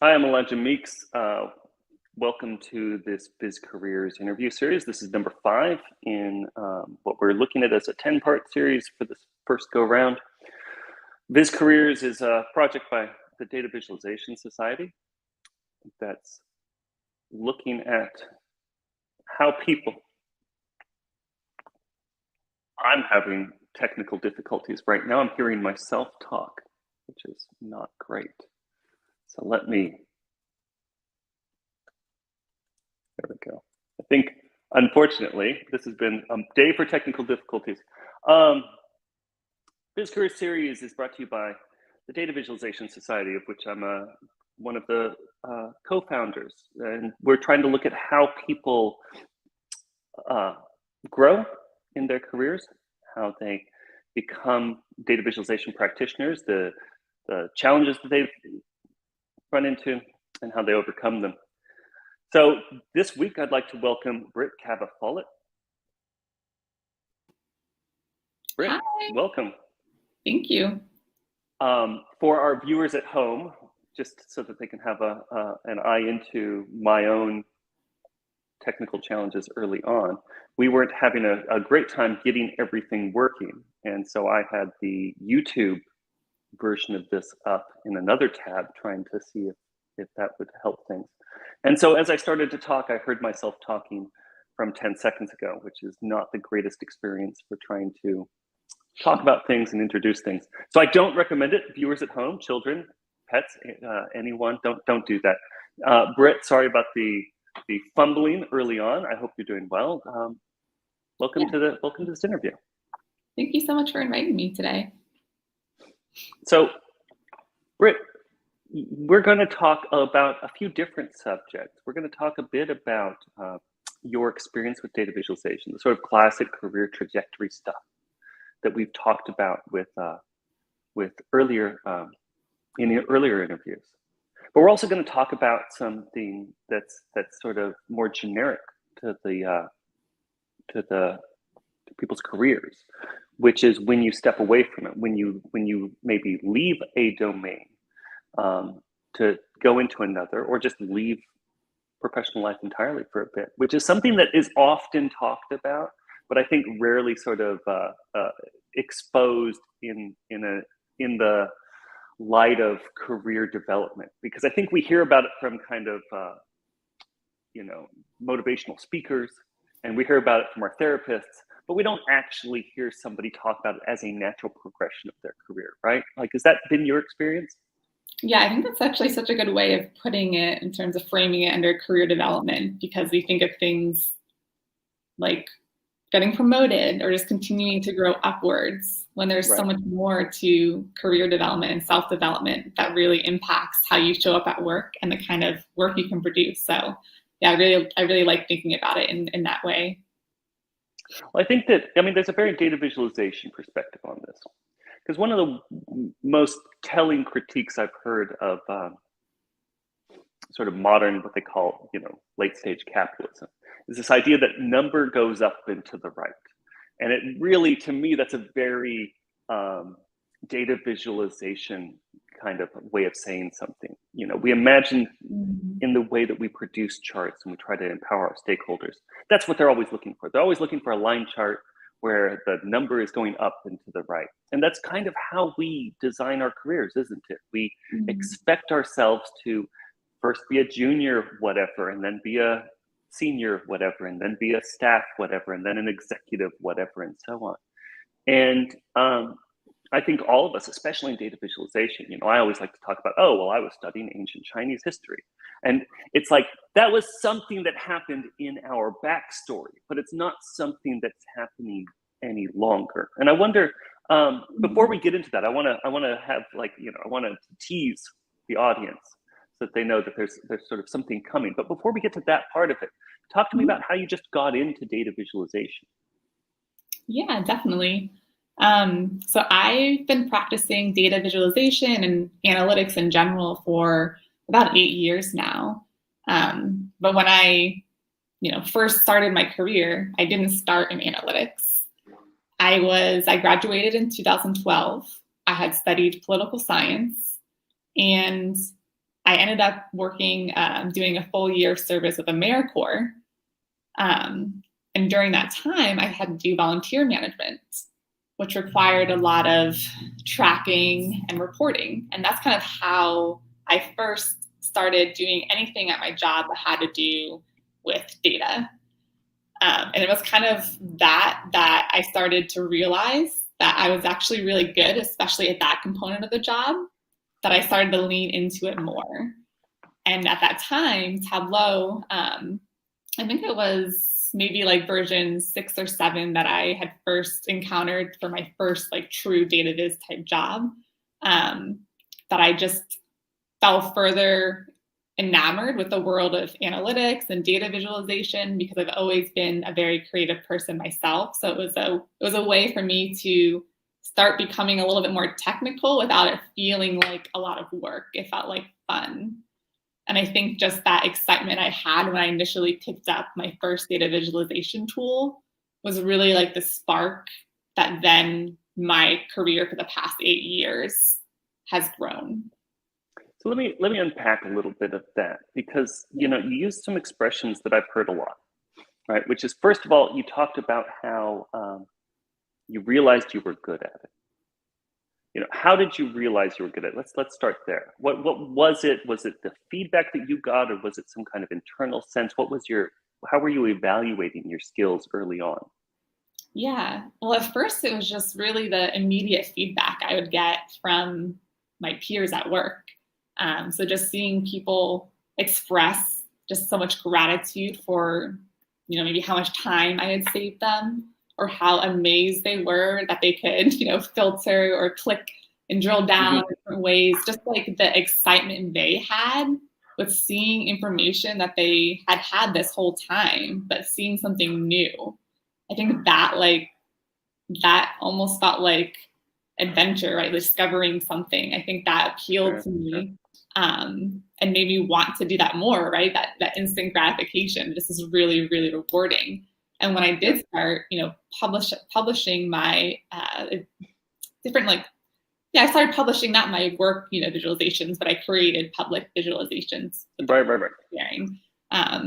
Hi, I'm Elijah Meeks. Welcome to this Biz Careers interview series. This is number 5 in what we're looking at as a 10-part series for this first go-round. Biz Careers is a project by the Data Visualization Society that's looking at how people... I'm having technical difficulties right now. I'm hearing myself talk, which is not great. So let me... There we go. I think, unfortunately, this has been a day for technical difficulties. Biz Career Series is brought to you by the Data Visualization Society, of which I'm one of the co-founders. And we're trying to look at how people grow in their careers, how they become data visualization practitioners, the challenges that they've run into, and how they overcome them. So this week, I'd like to welcome Brit Cava. Brit, Hi. welcome. Thank you. For our viewers at home, just so that they can have an eye into my own technical challenges early on, we weren't having a great time getting everything working. And so I had the YouTube version of this up in another tab, trying to see if that would help things. And so as I started to talk, I heard myself talking from 10 seconds ago, which is not the greatest experience for trying to talk about things and introduce things. So I don't recommend it. Viewers at home, children, pets, anyone, don't do that. Britt, sorry about the fumbling early on. I hope you're doing well. Welcome to this interview. Thank you so much for inviting me today. So, Britt, we're going to talk about a few different subjects. We're going to talk a bit about your experience with data visualization, the sort of classic career trajectory stuff that we've talked about with earlier in the earlier interviews. But we're also going to talk about something that's sort of more generic to people's careers, which is when you step away from it, when you maybe leave a domain to go into another, or just leave professional life entirely for a bit, which is something that is often talked about, but I think rarely sort of exposed in the light of career development, because I think we hear about it from kind of motivational speakers, and we hear about it from our therapists, but we don't actually hear somebody talk about it as a natural progression of their career, right? Like, has that been your experience? Yeah, I think that's actually such a good way of putting it in terms of framing it under career development, because we think of things like getting promoted or just continuing to grow upwards, when there's so much more to career development and self-development that really impacts how you show up at work and the kind of work you can produce. So yeah, I really like thinking about it in that way. Well, I think that, there's a very data visualization perspective on this, because one of the most telling critiques I've heard of sort of modern, what they call, late stage capitalism, is this idea that number goes up and to the right. And it really, to me, that's a very data visualization kind of way of saying something. We imagine in the way that we produce charts and we try to empower our stakeholders, that's what they're always looking for. They're always looking for a line chart where the number is going up and to the right. And that's kind of how we design our careers, isn't it? We expect ourselves to first be a junior whatever, and then be a senior whatever, and then be a staff whatever, and then an executive whatever, and so on. And I think all of us, especially in data visualization, I always like to talk about, I was studying ancient Chinese history. And it's like, that was something that happened in our backstory, but it's not something that's happening any longer. And I wonder, before we get into that, I want to have I want to tease the audience so that they know that there's sort of something coming. But before we get to that part of it, talk to me about how you just got into data visualization. Yeah, definitely. So I've been practicing data visualization and analytics in general for about 8 years now. But when I, first started my career, I didn't start in analytics. I graduated in 2012. I had studied political science, and I ended up working, doing a full year of service with AmeriCorps. And during that time, I had to do volunteer management, which required a lot of tracking and reporting. And that's kind of how I first started doing anything at my job that had to do with data. And it was kind of that I started to realize that I was actually really good, especially at that component of the job, that I started to lean into it more. And at that time, Tableau, I think it was maybe like version 6 or 7 that I had first encountered for my first like true data viz type job, that I just fell further enamored with the world of analytics and data visualization, because I've always been a very creative person myself. So it was a way for me to start becoming a little bit more technical without it feeling like a lot of work. It felt like fun. And I think just that excitement I had when I initially picked up my first data visualization tool was really like the spark that then my career for the past 8 years has grown. So let me unpack a little bit of that, because you used some expressions that I've heard a lot, right? Which is, first of all, you talked about how you realized you were good at it. How did you realize you were good at it? Let's start there. What was it? Was it the feedback that you got, or was it some kind of internal sense? How were you evaluating your skills early on? Yeah, well, at first it was just really the immediate feedback I would get from my peers at work. So just seeing people express just so much gratitude for, maybe how much time I had saved them, or how amazed they were that they could, filter or click and drill down in different ways. Just like the excitement they had with seeing information that they had had this whole time, but seeing something new. I think that almost felt like adventure, right? Discovering something. I think that appealed to me. And made me want to do that more, right? That instant gratification just is really, really rewarding. And when I did start, publishing my I started publishing not my work, visualizations, but I created public visualizations. Right. Sharing.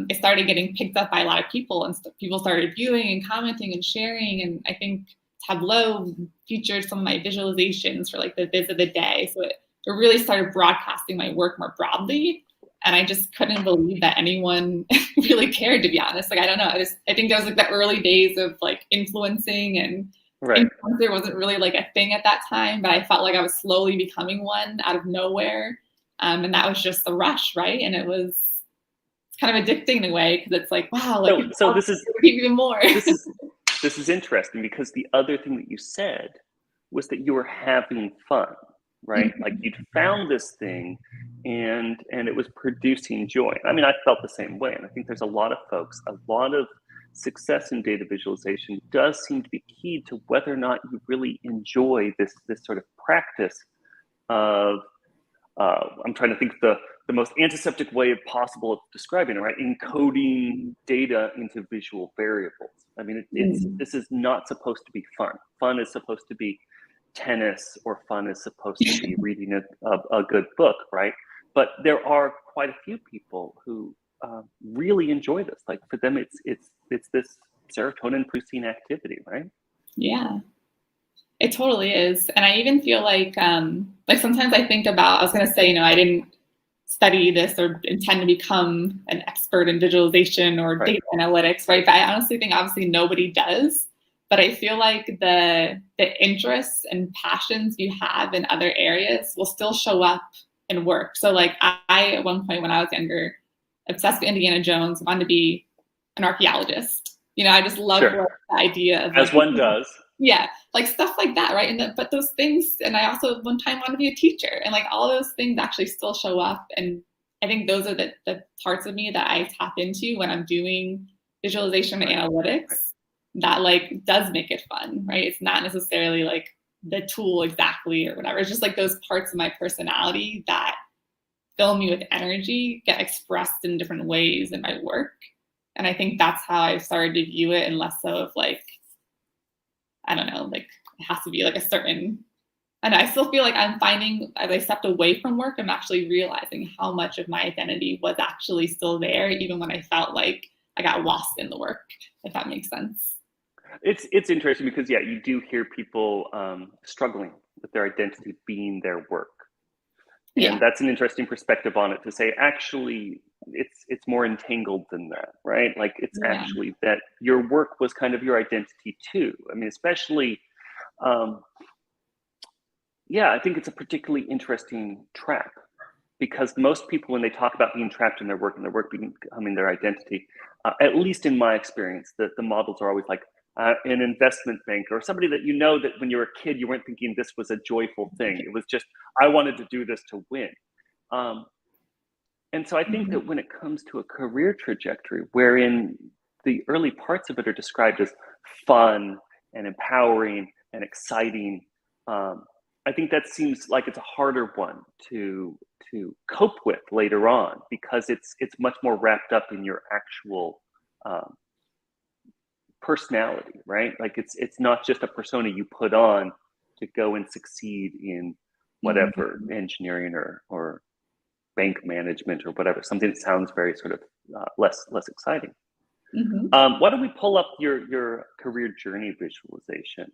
It started getting picked up by a lot of people, and people started viewing and commenting and sharing. And I think Tableau featured some of my visualizations for like the viz of the day. So it really started broadcasting my work more broadly. And I just couldn't believe that anyone really cared, to be honest. Like, I don't know. I think there was like the early days of like influencing, and influencer wasn't really like a thing at that time, but I felt like I was slowly becoming one out of nowhere. And that was just the rush, right? And it's kind of addicting in a way, because it's like, wow, like so this is even more. this is interesting, because the other thing that you said was that you were having fun. Right? Like you'd found this thing and it was producing joy. I mean, I felt the same way. And I think there's a lot of folks, a lot of success in data visualization does seem to be key to whether or not you really enjoy this sort of practice of, I'm trying to think the most antiseptic way possible of describing it, right? Encoding data into visual variables. I mean, this is not supposed to be fun. Fun is supposed to be tennis, or fun is supposed to be reading a good book, right? But there are quite a few people who really enjoy this. Like for them, it's this serotonin producing activity, right? Yeah, it totally is. And I even feel like sometimes I think about, I was going to say, I didn't study this or intend to become an expert in visualization or data analytics, right? But I honestly think obviously nobody does. But I feel like the interests and passions you have in other areas will still show up in work. So like I at one point when I was younger, obsessed with Indiana Jones, wanted to be an archaeologist. I just love the idea of, as one does. Yeah, like stuff like that, right? But those things, and I also one time wanted to be a teacher, and like all those things actually still show up. And I think those are the parts of me that I tap into when I'm doing visualization and analytics. That like does make it fun, right? It's not necessarily like the tool exactly or whatever. It's just like those parts of my personality that fill me with energy get expressed in different ways in my work. And I think that's how I've started to view it, and less so of like, I don't know, like it has to be like a certain And I still feel like I'm finding, as I stepped away from work, I'm actually realizing how much of my identity was actually still there, even when I felt like I got lost in the work, if that makes sense. It's interesting because yeah, you do hear people struggling with their identity being their work, Yeah. and that's an interesting perspective on it to say actually it's more entangled than that, right? Like it's Yeah. actually that your work was kind of your identity too. I mean, especially um, yeah, I think it's a particularly interesting trap because most people, when they talk about being trapped in their work and their work becoming their identity, at least in my experience, the models are always like an investment banker or somebody that you know that when you were a kid, you weren't thinking this was a joyful thing. It was just, I wanted to do this to win. Um, and so I think Mhm. that when it comes to a career trajectory, wherein the early parts of it are described as fun and empowering and exciting, I think that seems like it's a harder one to cope with later on because it's much more wrapped up in your actual um, personality, right? Like it's not just a persona you put on to go and succeed in whatever Mhm. engineering or bank management or whatever, something that sounds very sort of less exciting. Mhm. Why don't we pull up your career journey visualization,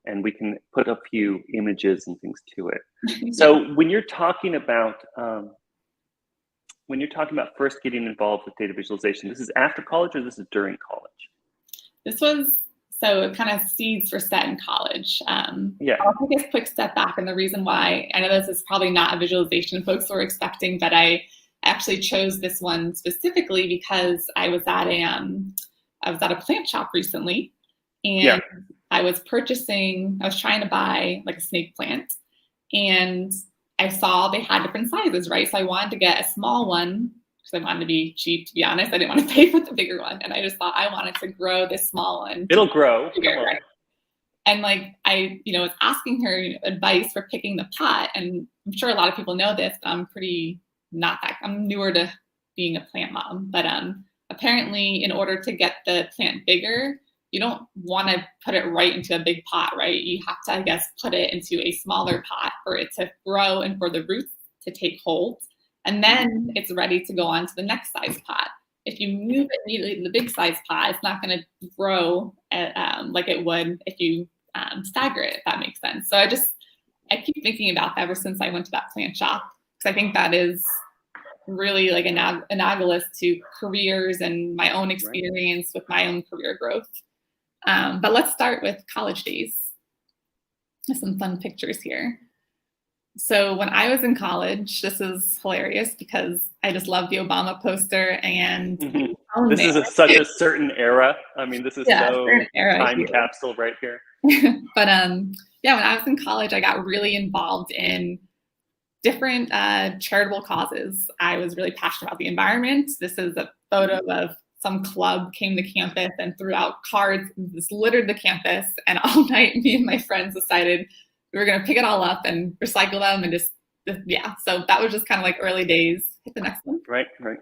and we can put a few images and things to it. Yeah. So when you're talking about first getting involved with data visualization, this is after college or this is during college? This was, so kind of seeds were set in college. Yeah, I'll take a quick step back, and the reason why, I know this is probably not a visualization folks were expecting, but I actually chose this one specifically because I was at a plant shop recently, yeah, and I was trying to buy like a snake plant, and I saw they had different sizes, right? So I wanted to get a small one because I wanted to be cheap, to be honest. I didn't want to pay for the bigger one. And I just thought I wanted to grow this small one to it'll grow. bigger, Come on. right? And like was asking her advice for picking the pot. And I'm sure a lot of people know this, but I'm newer to being a plant mom. But apparently in order to get the plant bigger, you don't want to put it right into a big pot, right? You have to, I guess, put it into a smaller pot for it to grow and for the roots to take hold. And then it's ready to go on to the next size pot. If you move it immediately to the big size pot, it's not going to grow like it would if you stagger it, if that makes sense. So I keep thinking about that ever since I went to that plant shop, because I think that is really like analogous to careers and my own Right. experience with my own career growth. But let's start with college days. There's some fun pictures here. So when I was in college, this is hilarious because I just love the Obama poster and Mhm. down This there. is such a certain era. I mean, this is Yeah, so certain era time here. capsule right here. But yeah, when I was in college, I got really involved in different charitable causes. I was really passionate about the environment. This is a photo of some club came to campus and threw out cards, just littered the campus. And all night, me and my friends decided we were going to pick it all up and recycle them and just yeah. So that was just kind of like early days. Hit the next one. Right, right.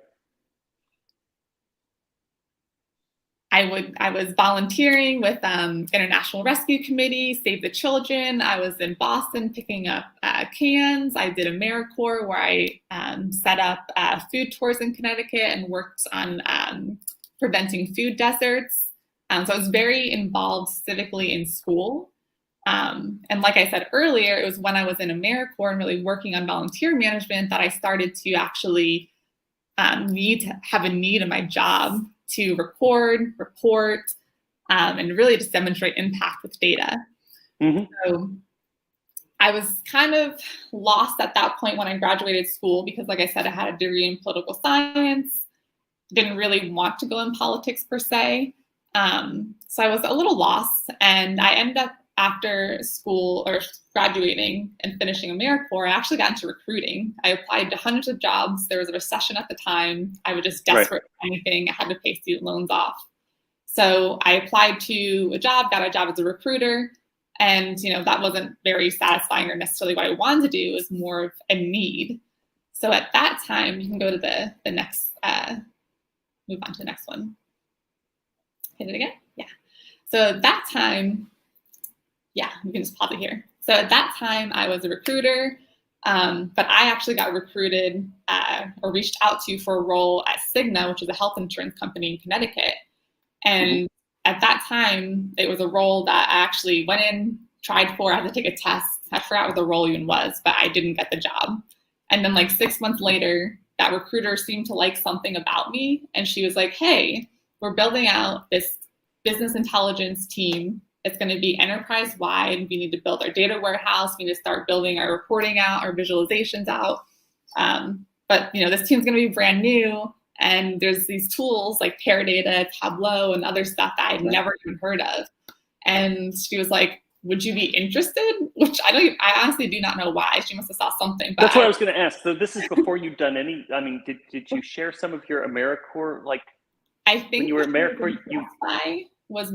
I was volunteering with International Rescue Committee, Save the Children. I was in Boston picking up cans. I did AmeriCorps where I set up food tours in Connecticut and worked on preventing food deserts. So I was very involved civically in school. And like I said earlier, it was when I was in AmeriCorps and really working on volunteer management that I started to actually have a need in my job to record, report, and really just demonstrate impact with data. Mm-hmm. So I was kind of lost at that point when I graduated school because, like I said, I had a degree in political science, didn't really want to go in politics per se. So I was a little lost, and I ended up after school or graduating and finishing AmeriCorps, I actually got into recruiting. I applied to hundreds of jobs. There was a recession at the time. I was just desperate for anything. I had to pay student loans off. So I applied to a job, got a job as a recruiter. And, that wasn't very satisfying or necessarily what I wanted to do. It was more of a need. So at that time, you can go to the next, move on to the next one. Hit it again. Yeah. So at that time, yeah, you can just pause it here. So at that time, I was a recruiter, but I actually got recruited or reached out to for a role at Cigna, which is a health insurance company in Connecticut. And at that time, it was a role that I actually went in, tried for, I had to take a test. I forgot what the role even was, but I didn't get the job. And then like 6 months later, that recruiter seemed to like something about me. And she was like, hey, we're building out this business intelligence team. It's going to be enterprise wide. We need to build our data warehouse. We need to start building our reporting out, our visualizations out. But this team's going to be brand new. And there's these tools like Teradata, Tableau, and other stuff that I'd never even heard of. And she was like, would you be interested? Which I honestly do not know why. She must have saw something. But that's what I was going to ask. So this is before you've done any, did you share some of your AmeriCorps, I think when you were AmeriCorps, was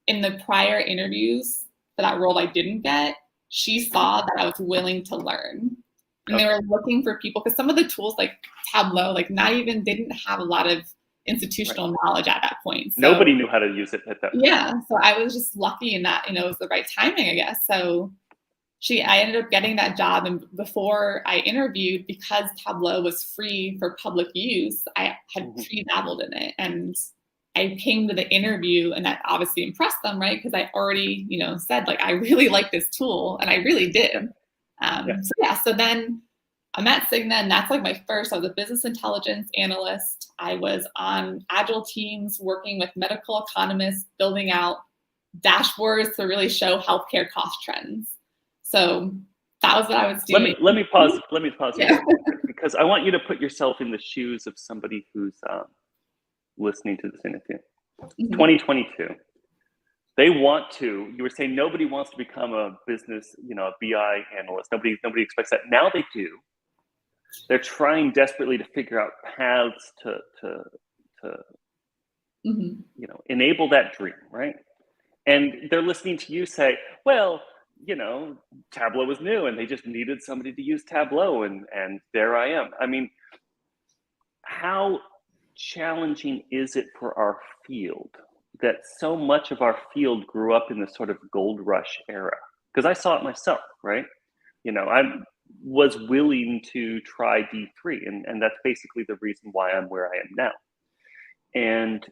in the prior interviews for that role I didn't get, she saw that I was willing to learn. And they were looking for people, because some of the tools like Tableau, didn't have a lot of institutional knowledge at that point. So, nobody knew how to use it at that point. Yeah, so I was just lucky in that, it was the right timing, I guess. So I ended up getting that job. And before I interviewed, because Tableau was free for public use, I had pre-dabbled in it. And I came to the interview, and that obviously impressed them, right? Because I already, said I really like this tool, and I really did. So then I'm at Cigna, and that's my first. I was a business intelligence analyst. I was on agile teams working with medical economists, building out dashboards to really show healthcare cost trends. So that was what I was doing. Let me pause here, because I want you to put yourself in the shoes of somebody who's listening to this interview. 2022. They want to, you were saying nobody wants to become a business, a BI analyst. Nobody expects that. Now they do. They're trying desperately to figure out paths to enable that dream, right? And they're listening to you say, well, Tableau was new and they just needed somebody to use Tableau, and there I am. How challenging is it for our field that so much of our field grew up in this sort of gold rush era? Because I saw it myself, right? I was willing to try D3, and that's basically the reason why I'm where I am now. And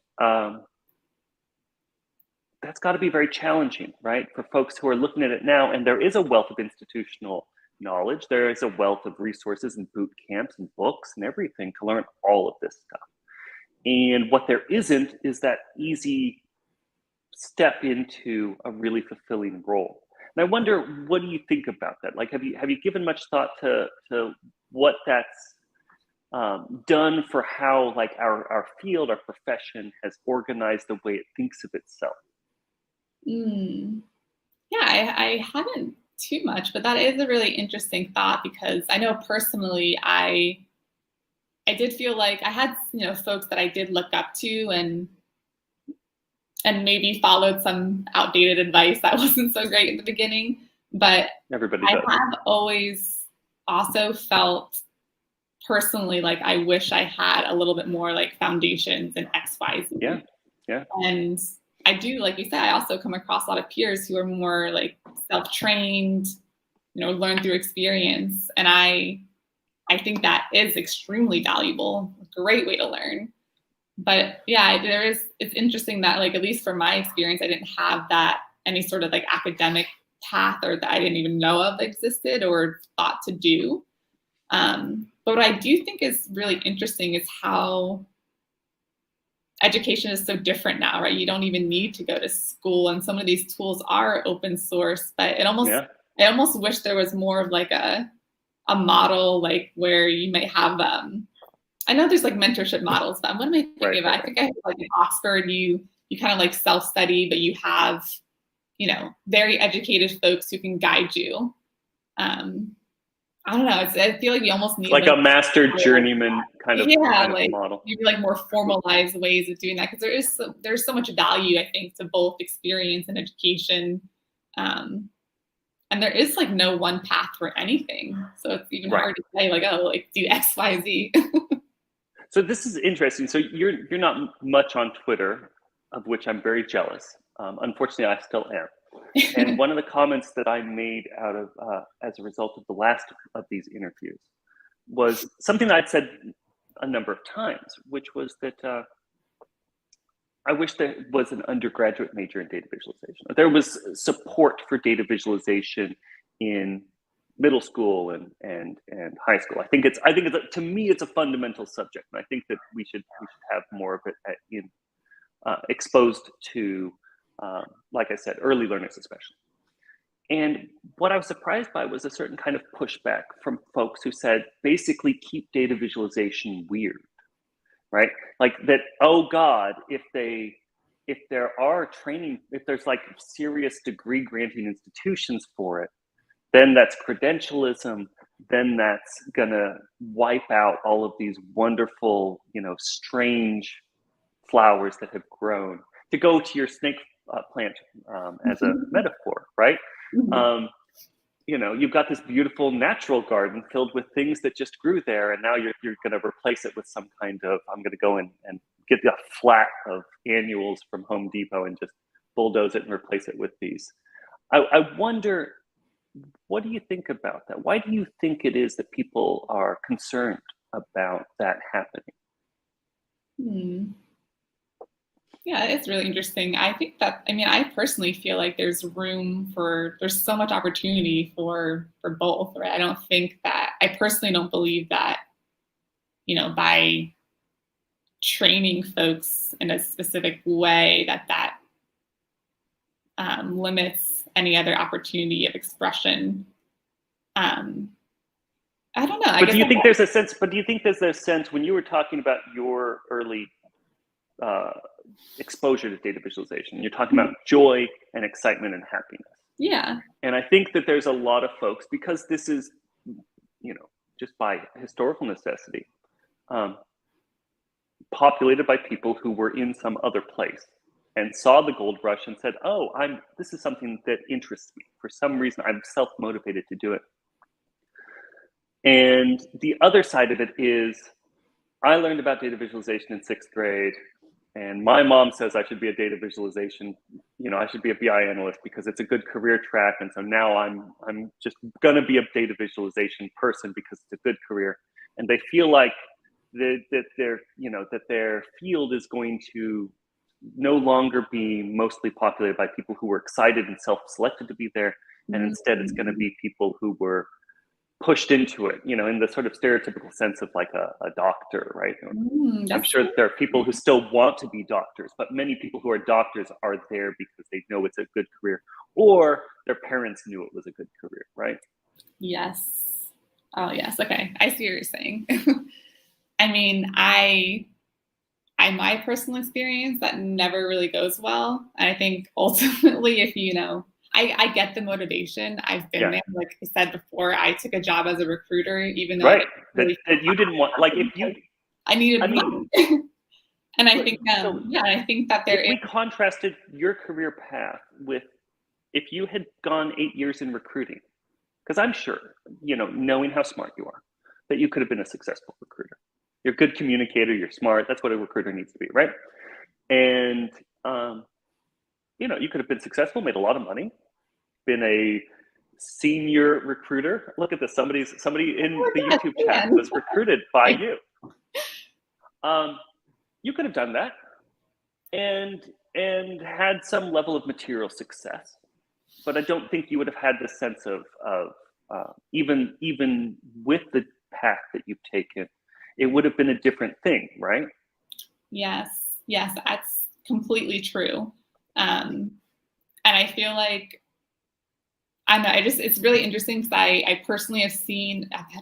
that's got to be very challenging, right? For folks who are looking at it now, and there is a wealth of institutional knowledge. There is a wealth of resources and boot camps and books and everything to learn all of this stuff. And what there isn't is that easy step into a really fulfilling role. And I wonder, what do you think about that? Have you given much thought to what that's done for how our field, our profession has organized the way it thinks of itself? Yeah, I haven't too much, but that is a really interesting thought, because I know personally I did feel like I had folks that I did look up to and maybe followed some outdated advice that wasn't so great in the beginning. But everybody does. I have always also felt personally like I wish I had a little bit more foundations in XYZ. Yeah. And I do, like you said, I also come across a lot of peers who are more self-trained, learn through experience. And I think that is extremely valuable, a great way to learn. But yeah, it's interesting that at least for my experience, I didn't have that any sort of academic path, or that I didn't even know of existed or thought to do. But what I do think is really interesting is how education is so different now, right? You don't even need to go to school, and some of these tools are open source, but I almost wish there was more of a model where you might have I know there's mentorship models, but what am I thinking about? I think I have in Oxford, you kind of self-study, but you have, very educated folks who can guide you. I don't know. I feel like you almost need a master journeyman kind of model. Maybe more formalized ways of doing that, because there's so much value, I think, to both experience and education. And there is no one path for anything. So it's even hard to say do X, Y, Z. So this is interesting. So you're not much on Twitter, of which I'm very jealous. Unfortunately, I still am. And one of the comments that I made out of as a result of the last of these interviews was something that I'd said a number of times, which was that I wish there was an undergraduate major in data visualization. There was support for data visualization in middle school and high school. I think it's to me it's a fundamental subject, and I think that we should have more of it exposed to, like I said, early learners especially. And what I was surprised by was a certain kind of pushback from folks who said, basically, keep data visualization weird, right? Like that, oh God, if there's like serious degree granting institutions for it, then that's credentialism, then that's gonna wipe out all of these wonderful, strange flowers that have grown. To go to your snake plant as a metaphor, right? You've got this beautiful natural garden filled with things that just grew there, and now you're going to replace it with some kind of, I'm going to go and get a flat of annuals from Home Depot and just bulldoze it and replace it with these. I wonder, what do you think about that? Why do you think it is that people are concerned about that happening? Yeah, it's really interesting. I think that, I personally feel like there's so much opportunity for both, right? I personally don't believe that, by training folks in a specific way that limits any other opportunity of expression. I don't know. But do you think there's a sense when you were talking about your early exposure to data visualization, you're talking about joy and excitement and happiness. Yeah. And I think that there's a lot of folks, because this is, just by historical necessity, populated by people who were in some other place and saw the gold rush and said, oh, this is something that interests me. For some reason, I'm self-motivated to do it. And the other side of it is, I learned about data visualization in 6th grade, and my mom says I should be a data visualization, I should be a BI analyst because it's a good career track. And so now I'm just gonna be a data visualization person because it's a good career. And they feel like that their field is going to no longer be mostly populated by people who were excited and self-selected to be there. And instead it's gonna be people who were pushed into it, in the sort of stereotypical sense of like a doctor, right? I'm sure that there are people who still want to be doctors, but many people who are doctors are there because they know it's a good career, or their parents knew it was a good career, right? Yes. Oh, yes. Okay. I see what you're saying. My personal experience, that never really goes well. And I think ultimately, if I get the motivation. I've been there. Like I said before, I took a job as a recruiter, even though that you didn't want. Like if you, I needed money. And I think, I think that we contrasted your career path with if you had gone 8 years in recruiting, because I'm sure, knowing how smart you are, that you could have been a successful recruiter. You're a good communicator. You're smart. That's what a recruiter needs to be, right? And you could have been successful, made a lot of money, been a senior recruiter. Look at this. Somebody in the YouTube chat was recruited by you. You could have done that and had some level of material success, but I don't think you would have had the sense of even with the path that you've taken, it would have been a different thing, right? Yes, that's completely true. And I feel like, I know, it's really interesting because I personally I've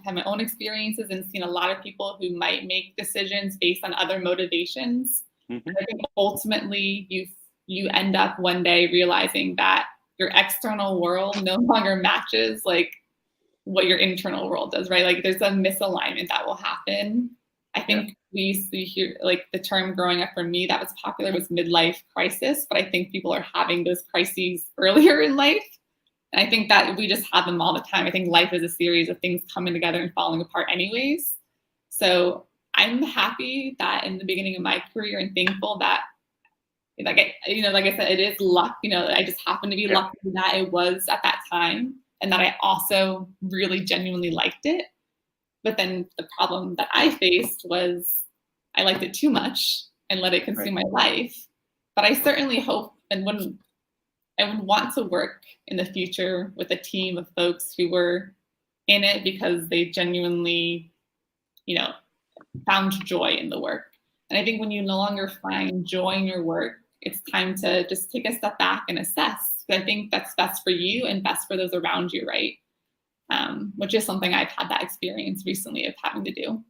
had my own experiences and seen a lot of people who might make decisions based on other motivations. Mm-hmm. And I think ultimately you end up one day realizing that your external world no longer matches like what your internal world does, right? Like there's a misalignment that will happen. I think we used to hear like the term growing up for me that was popular was midlife crisis, but I think people are having those crises earlier in life. And I think that we just have them all the time. I think life is a series of things coming together and falling apart anyways. So I'm happy that in the beginning of my career and thankful that like like I said, it is luck. I just happened to be lucky that it was at that time, and that I also really genuinely liked it. But then the problem that I faced was I liked it too much and let it consume my life. But I certainly hope and I would want to work in the future with a team of folks who were in it because they genuinely, found joy in the work. And I think when you no longer find joy in your work, it's time to just take a step back and assess. I think that's best for you and best for those around you, right? Which is something I've had that experience recently of having to do.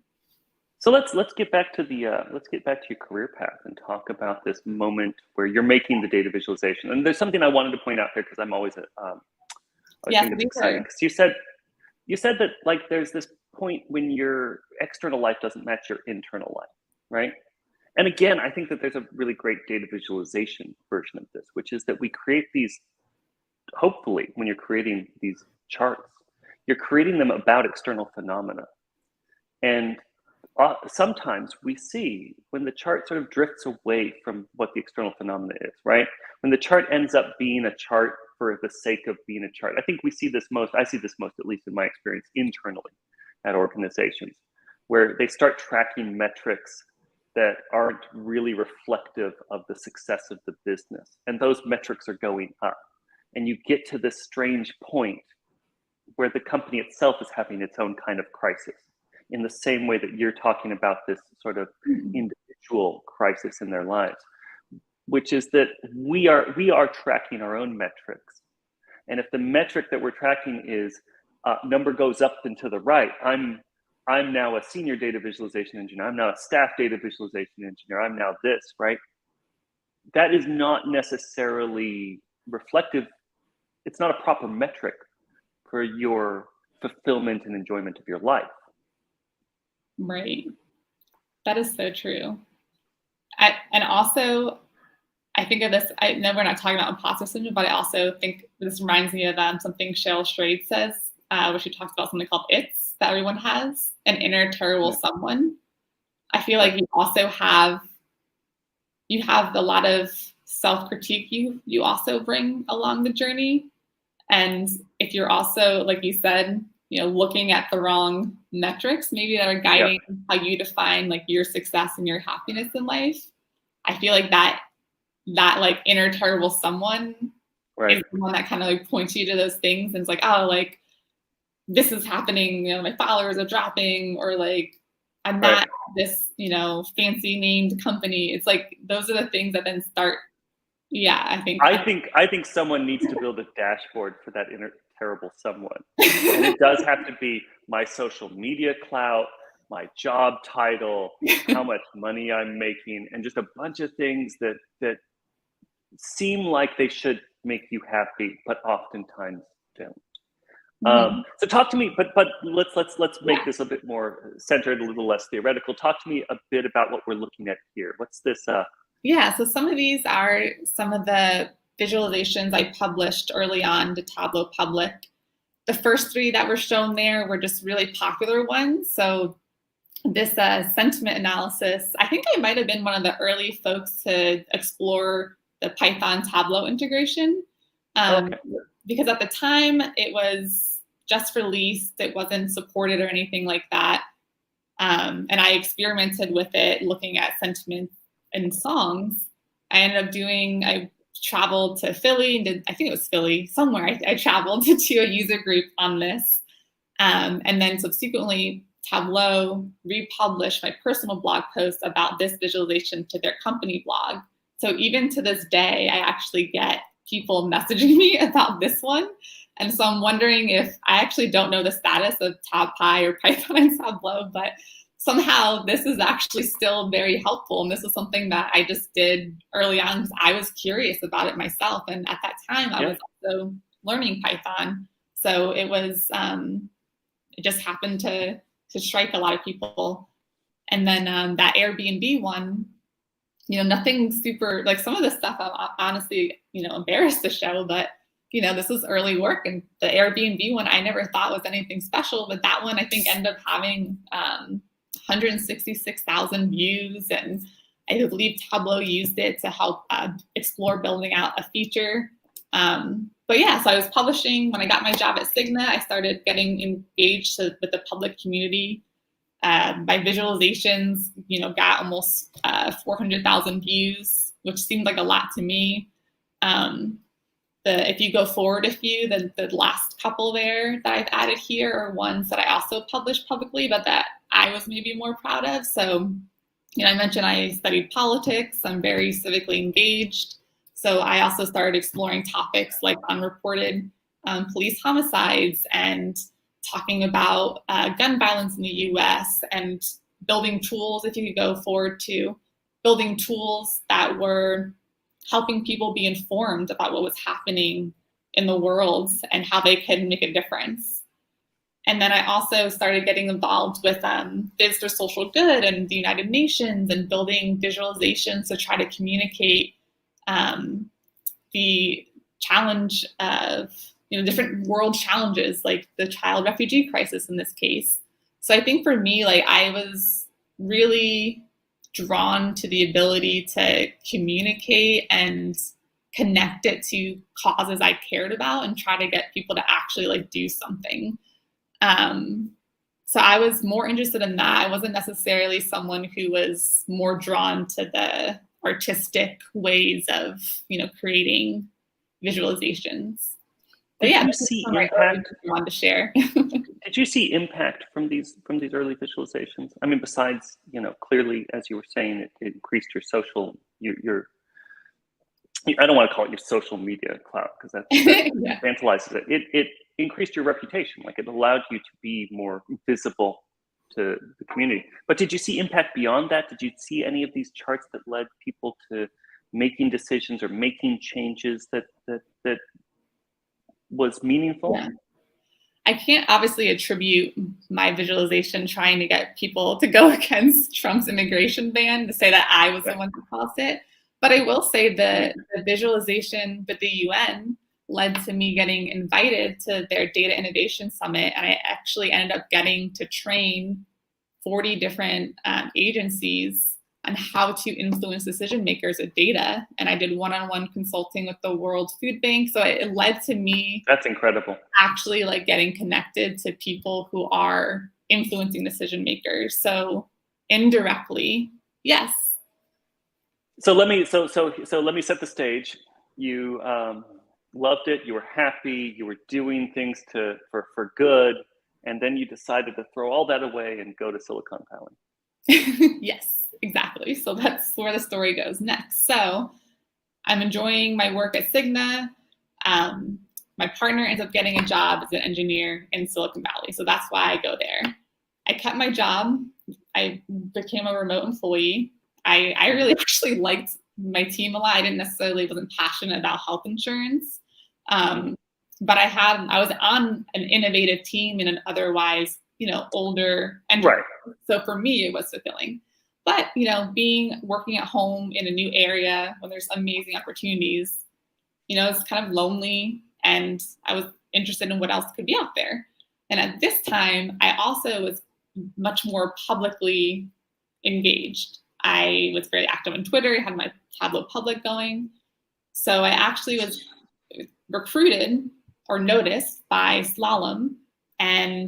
So let's get back to your career path and talk about this moment where you're making the data visualization. And there's something I wanted to point out here because I'm always excited because you said that like there's this point when your external life doesn't match your internal life, right? And again, I think that there's a really great data visualization version of this, which is that we create these, hopefully when you're creating these charts, you're creating them about external phenomena. And sometimes we see when the chart sort of drifts away from what the external phenomena is, right? When the chart ends up being a chart for the sake of being a chart. I think I see this most, at least in my experience, internally at organizations, where they start tracking metrics that aren't really reflective of the success of the business. And those metrics are going up. And you get to this strange point where the company itself is having its own kind of crisis, in the same way that you're talking about this sort of individual crisis in their lives, which is that we are tracking our own metrics. And if the metric that we're tracking is number goes up and to the right, I'm now a senior data visualization engineer, I'm now a staff data visualization engineer, I'm now this, right? That is not necessarily reflective. It's not a proper metric for your fulfillment and enjoyment of your life. Right. That is so true. And also, I think of this, I know we're not talking about imposter syndrome, but I also think this reminds me of something Cheryl Strayed says, where she talks about something called ITS that everyone has, an inner terrible someone. I feel like you also have a lot of self-critique you also bring along the journey. And if you're also, like you said, looking at the wrong metrics, maybe that are guiding how you define like your success and your happiness in life, I feel like that like inner terrible someone is the one that kind of like points you to those things and it's like, oh, like this is happening, my followers are dropping, or like I'm not at this, fancy named company. It's like those are the things that then start. Yeah, I think someone needs to build a dashboard for that inner terrible someone. And it does have to be my social media clout, my job title, how much money I'm making, and just a bunch of things that seem like they should make you happy, but oftentimes don't. So talk to me, but let's make this a bit more centered, a little less theoretical. Talk to me a bit about what we're looking at here. What's this? Yeah, so some of these are some of the visualizations I published early on to Tableau Public. The first three that were shown there were just really popular ones. So this sentiment analysis, I think I might have been one of the early folks to explore the Python Tableau integration. Because at the time it was just released, it wasn't supported or anything like that. And I experimented with it, looking at sentiment in songs. I traveled to Philly and I think it was Philly, somewhere. I traveled to a user group on this. And then subsequently, Tableau republished my personal blog post about this visualization to their company blog. So even to this day, I actually get people messaging me about this one. And so I'm wondering if I actually don't know the status of TabPy or Python and Tableau, but somehow this is actually still very helpful. And this is something that I just did early on because I was curious about it myself. And at that time, I was also learning Python. So it was, it just happened to strike a lot of people. And then that Airbnb one, nothing super, like some of the stuff I'm honestly, embarrassed to show, but this is early work. And the Airbnb one, I never thought was anything special, but that one I think ended up having 166,000 views and I believe Tableau used it to help explore building out a feature. But yeah, so I was publishing. When I got my job at Cigna, I started getting engaged with the public community. My visualizations, got almost 400,000 views, which seemed like a lot to me. If you go forward a few, the last couple there that I've added here are ones that I also published publicly, but that I was maybe more proud of. So, I mentioned I studied politics. I'm very civically engaged. So I also started exploring topics like unreported police homicides and talking about gun violence in the US and building tools, if you could go forward to building tools that were helping people be informed about what was happening in the world and how they could make a difference. And then I also started getting involved with Biz for Social Good and the United Nations and building visualizations to try to communicate the challenge of different world challenges, like the child refugee crisis in this case. So I think for me, like, I was really drawn to the ability to communicate and connect it to causes I cared about and try to get people to actually like do something. So I was more interested in that. I wasn't necessarily someone who was more drawn to the artistic ways of, creating visualizations. But yeah, did you see impact? I wanted to share. Did you see impact from these early visualizations? I mean, besides, clearly, as you were saying, it increased your social, your I don't want to call it your social media clout because that Yeah. infantilizes it. It increased your reputation, like it allowed you to be more visible to the community. But did you see impact beyond that? Did you see any of these charts that led people to making decisions or making changes that was meaningful? Yeah. I can't obviously attribute my visualization trying to get people to go against Trump's immigration ban to say that I was the one who caused it. But I will say the visualization with the UN led to me getting invited to their Data Innovation Summit. And I actually ended up getting to train 40 different agencies on how to influence decision makers with data. And I did one-on-one consulting with the World Food Bank. So it led to me— That's incredible. Actually like getting connected to people who are influencing decision makers. So indirectly, yes. So let me set the stage. You loved it. You were happy. You were doing things for good, and then you decided to throw all that away and go to Silicon Valley. Yes, exactly. So that's where the story goes next. So I'm enjoying my work at Cigna. My partner ends up getting a job as an engineer in Silicon Valley. So that's why I go there. I kept my job. I became a remote employee. I really actually liked my team a lot. I wasn't passionate about health insurance. But I was on an innovative team in an otherwise, older enterprise. Right. So for me, it was fulfilling. But, working at home in a new area when there's amazing opportunities, it's kind of lonely. And I was interested in what else could be out there. And at this time, I also was much more publicly engaged. I was very active on Twitter, had my Tableau public going. So I actually was recruited or noticed by Slalom,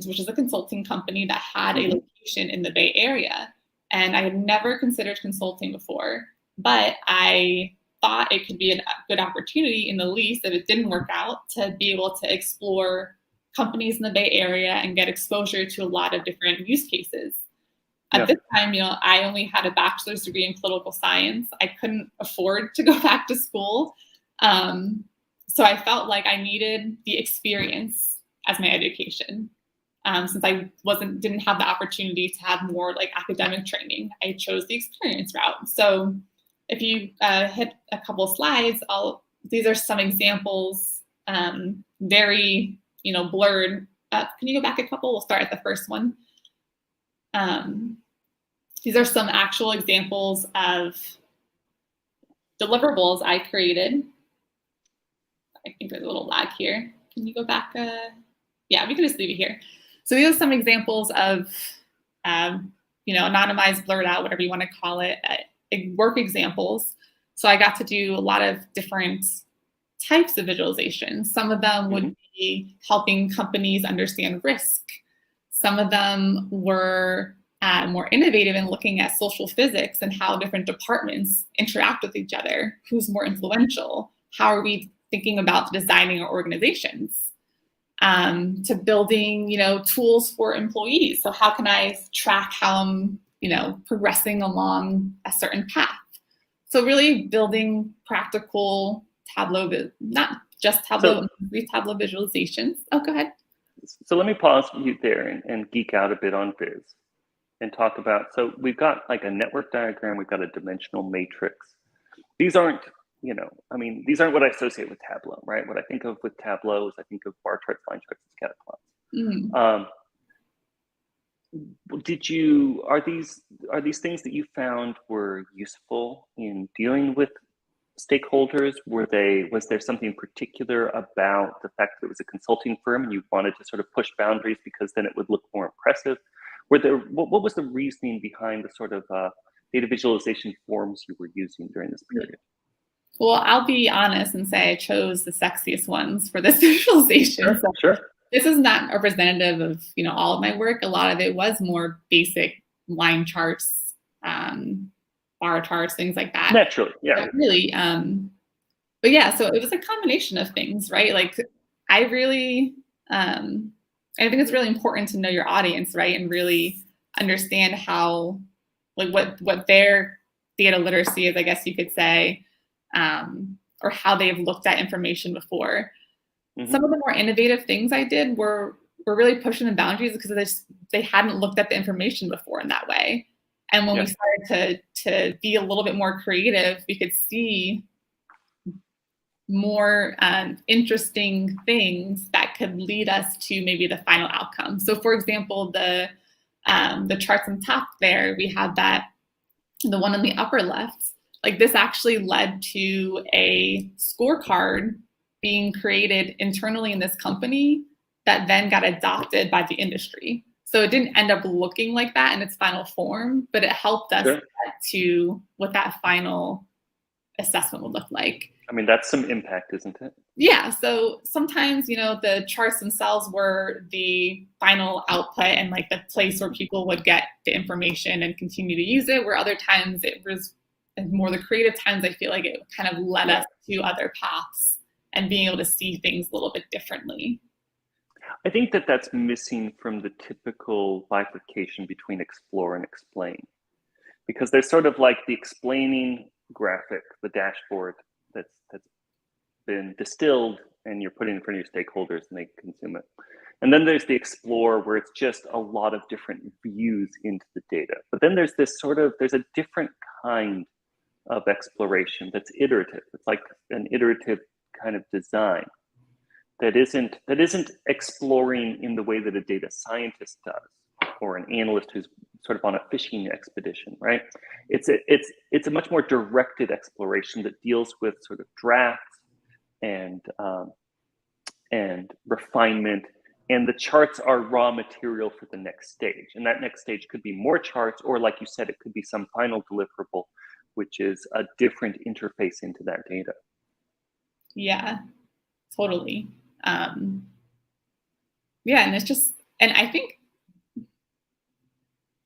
which is a consulting company that had a location in the Bay Area. And I had never considered consulting before, but I thought it could be a good opportunity, in the least, if it didn't work out, to be able to explore companies in the Bay Area and get exposure to a lot of different use cases. At this time, I only had a bachelor's degree in political science. I couldn't afford to go back to school. So I felt like I needed the experience as my education. Since I didn't have the opportunity to have more like academic training, I chose the experience route. So if you hit a couple of slides, these are some examples, very, blurred. Can you go back a couple? We'll start at the first one. These are some actual examples of deliverables I created. I think there's a little lag here. Can you go back? Yeah, we can just leave it here. So these are some examples of, anonymized, blurred out, whatever you want to call it, work examples. So I got to do a lot of different types of visualizations. Some of them would be helping companies understand risk. Some of them were more innovative in looking at social physics and how different departments interact with each other. Who's more influential? How are we thinking about designing our organizations? To building, tools for employees. So how can I track how I'm, progressing along a certain path? So really building practical Tableau, not just Tableau, Tableau visualizations. Oh, go ahead. So let me pause you there and geek out a bit on Viz and talk about, so we've got like a network diagram, we've got a dimensional matrix. These aren't, these aren't what I associate with Tableau, right? What I think of with Tableau is I think of bar charts, line charts, and scatter plots. Are these things that you found were useful in dealing with stakeholders? Was there something particular about the fact that it was a consulting firm and you wanted to sort of push boundaries because then it would look more impressive? What was the reasoning behind the sort of data visualization forms you were using during this period? Well, I'll be honest and say I chose the sexiest ones for this visualization. Sure. This is not representative of all of my work. A lot of it was more basic line charts, bar charts, things like that. Naturally, yeah. But really, but yeah, so it was a combination of things, right? Like I really, I think it's really important to know your audience, right? And really understand how, like what their data literacy is, I guess you could say, or how they've looked at information before. Some of the more innovative things I did were really pushing the boundaries because they hadn't looked at the information before in that way. And when we started to be a little bit more creative, we could see more interesting things that could lead us to maybe the final outcome. So for example, the charts on top there, we had the one on the upper left, like this actually led to a scorecard being created internally in this company that then got adopted by the industry. So it didn't end up looking like that in its final form, but it helped us get to what that final assessment would look like. I mean, that's some impact, isn't it? Yeah. So sometimes, the charts themselves were the final output and like the place where people would get the information and continue to use it, where other times it was more the creative times. I feel like it kind of led us to other paths and being able to see things a little bit differently. I think that's missing from the typical bifurcation between explore and explain, because there's sort of like the explaining graphic, the dashboard that's been distilled and you're putting in front of your stakeholders and they consume it. And then there's the explore where it's just a lot of different views into the data. But then there's there's a different kind of exploration that's iterative. It's like an iterative kind of design that isn't exploring in the way that a data scientist does, or an analyst who's sort of on a fishing expedition, right? It's a much more directed exploration that deals with sort of drafts and refinement, and the charts are raw material for the next stage. And that next stage could be more charts, or like you said, it could be some final deliverable, which is a different interface into that data. Yeah, totally. And it's just, and I think,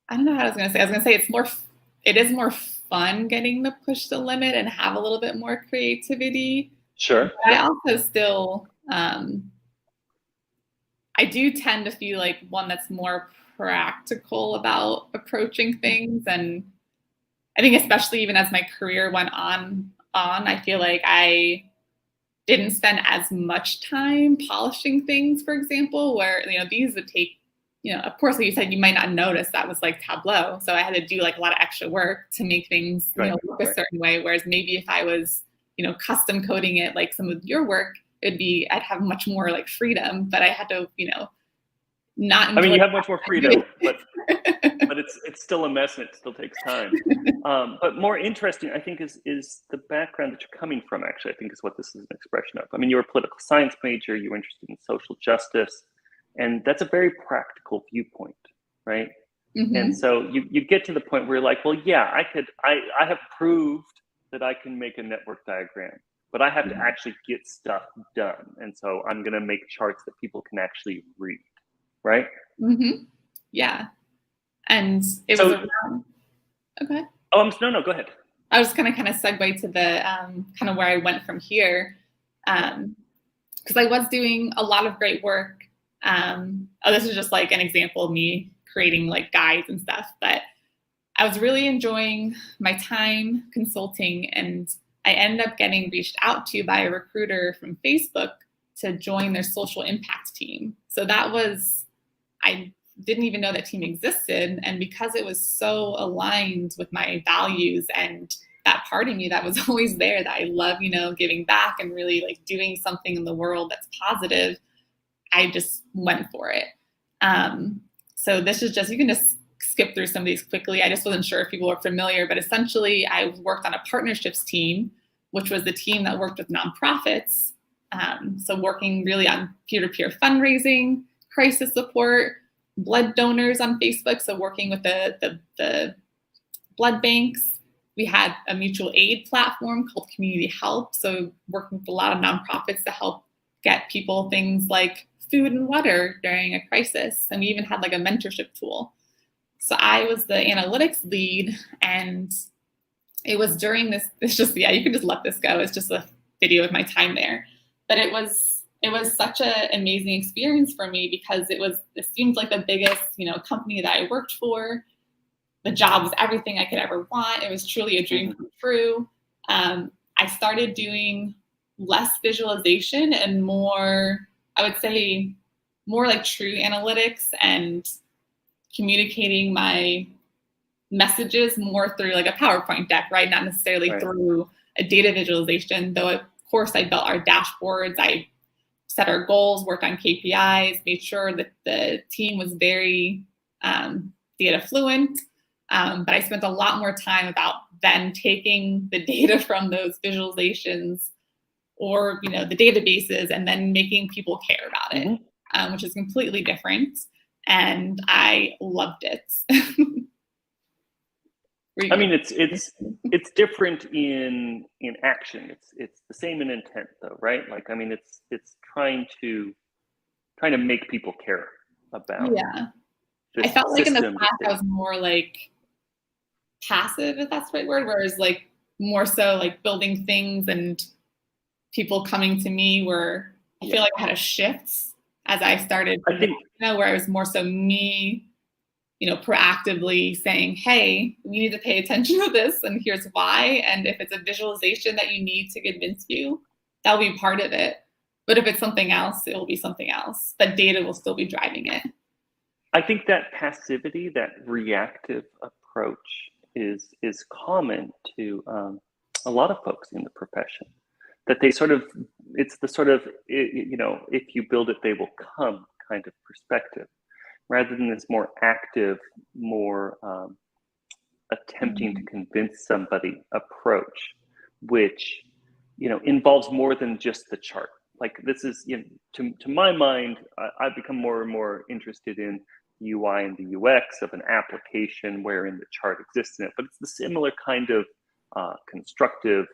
I don't know how I was going to say, it is more fun getting to push the limit and have a little bit more creativity. Sure. But I also still, I do tend to feel like one that's more practical about approaching things. And I think especially even as my career went on, I feel like I didn't spend as much time polishing things, for example, where, these would take, of course, like you said, you might not notice that was like Tableau. So I had to do like a lot of extra work to make things look a certain way. Whereas maybe if I was, custom coding it like some of your work, I'd have much more like freedom, but I had to, not. I mean, you have much more freedom, but it's still a mess and it still takes time. But more interesting, I think, is the background that you're coming from. Actually, I think is what this is an expression of. I mean, you're a political science major. You're interested in social justice, and that's a very practical viewpoint, right? And so you get to the point where you're like, well, yeah, I have proved that I can make a network diagram, but I have to actually get stuff done. And so I'm going to make charts that people can actually read, right? Yeah. And it was around, okay. Oh, no, go ahead. I was kind of segue to the kind of where I went from here, because I was doing a lot of great work. This is just like an example of me creating like guides and stuff, but I was really enjoying my time consulting, and I ended up getting reached out to by a recruiter from Facebook to join their social impact team. So that was, I didn't even know that team existed. And because it was so aligned with my values and that part of me that was always there, that I love, you know, giving back and really like doing something in the world that's positive, I just went for it. So this is just, you can just skip through some of these quickly. I just wasn't sure if people were familiar, but essentially I worked on a partnerships team, which was the team that worked with nonprofits. So working really on peer-to-peer fundraising, crisis support, blood donors on Facebook. So working with the blood banks. We had a mutual aid platform called Community Help. So working with a lot of nonprofits to help get people things like food and water during a crisis. And we even had like a mentorship tool. So I was the analytics lead, and it was during this, it's just, yeah, you can just let this go. It's just a video of my time there. But it was such an amazing experience for me because it seemed like the biggest, you know, company that I worked for. The job was everything I could ever want. It was truly a dream come true. I started doing less visualization and more, I would say, more like true analytics and communicating my messages more through like a PowerPoint deck, right? Not necessarily through a data visualization, though of course I built our dashboards, I set our goals, worked on KPIs, made sure that the team was very data fluent. But I spent a lot more time about then taking the data from those visualizations or, you know, the databases and then making people care about it, which is completely different. And I loved it. I mean, it's different in action. It's the same in intent, though, right? Like, I mean, it's trying to make people care about. Yeah, I felt like in the past I was more like passive, if that's the right word, whereas like more so like building things and people coming to me, where I feel like I had a shift as I started, where I was more so me, you know, proactively saying, hey, we need to pay attention to this and here's why. And if it's a visualization that you need to convince you, that'll be part of it. But if it's something else, it will be something else. But data will still be driving it. I think that passivity, that reactive approach is common to a lot of folks in the profession. That they it's the sort of, you know, if you build it, they will come kind of perspective, rather than this more active, more attempting to convince somebody approach, which, you know, involves more than just the chart. Like this is, you know, to my mind, I've become more and more interested in the UI and the UX of an application wherein the chart exists in it, but it's the similar kind of constructive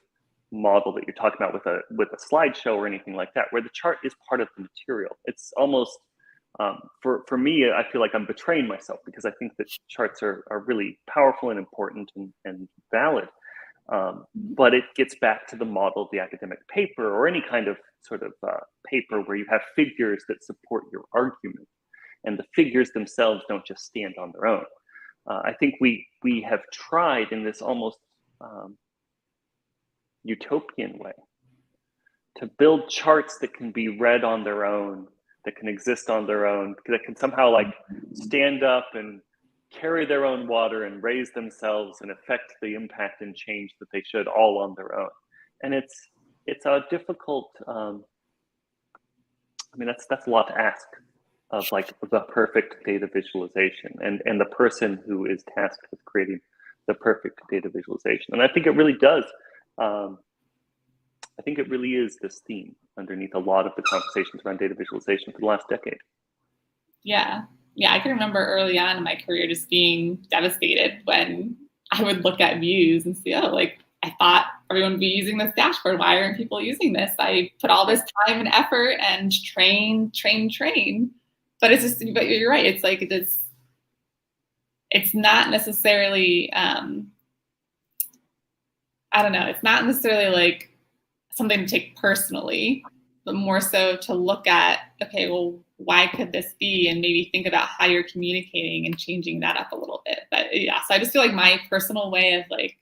model that you're talking about with a slideshow or anything like that, where the chart is part of the material. It's almost, for me, I feel like I'm betraying myself because I think that charts are really powerful and important and valid. But it gets back to the model of the academic paper or any kind of sort of paper where you have figures that support your argument, and the figures themselves don't just stand on their own. I think we have tried in this almost utopian way to build charts that can be read on their own, that can exist on their own, that can somehow like stand up and carry their own water and raise themselves and affect the impact and change that they should all on their own. And it's a difficult, I mean, that's a lot to ask of like the perfect data visualization and the person who is tasked with creating the perfect data visualization. And I think it really does. I think it really is this theme underneath a lot of the conversations around data visualization for the last decade. Yeah. yeah, I can remember early on in my career just being devastated when I would look at views and see, oh, like I thought everyone would be using this dashboard. Why aren't people using this? I put all this time and effort and train. But it's just, but you're right. It's like, it's not necessarily, I don't know, it's not necessarily like something to take personally, but more so to look at, okay, well, why could this be? And maybe think about how you're communicating and changing that up a little bit. But yeah, so I just feel like my personal way of like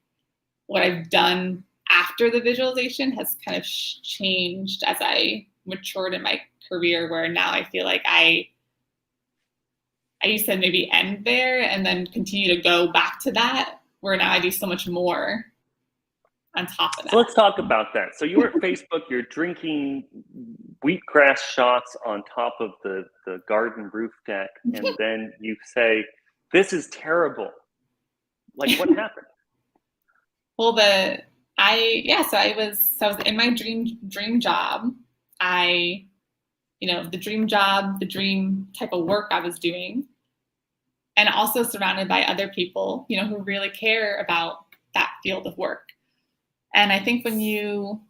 what I've done after the visualization has kind of changed as I matured in my career, where now I feel like I used to maybe end there and then continue to go back to that, where now I do so much more on top of that. So let's talk about that. So you're at Facebook, you're drinking wheatgrass shots on top of the garden roof deck, and then you say, this is terrible. Like, what happened? Well, so I was in my dream job. The dream job, the dream type of work I was doing, and also surrounded by other people, who really care about that field of work. And I think when you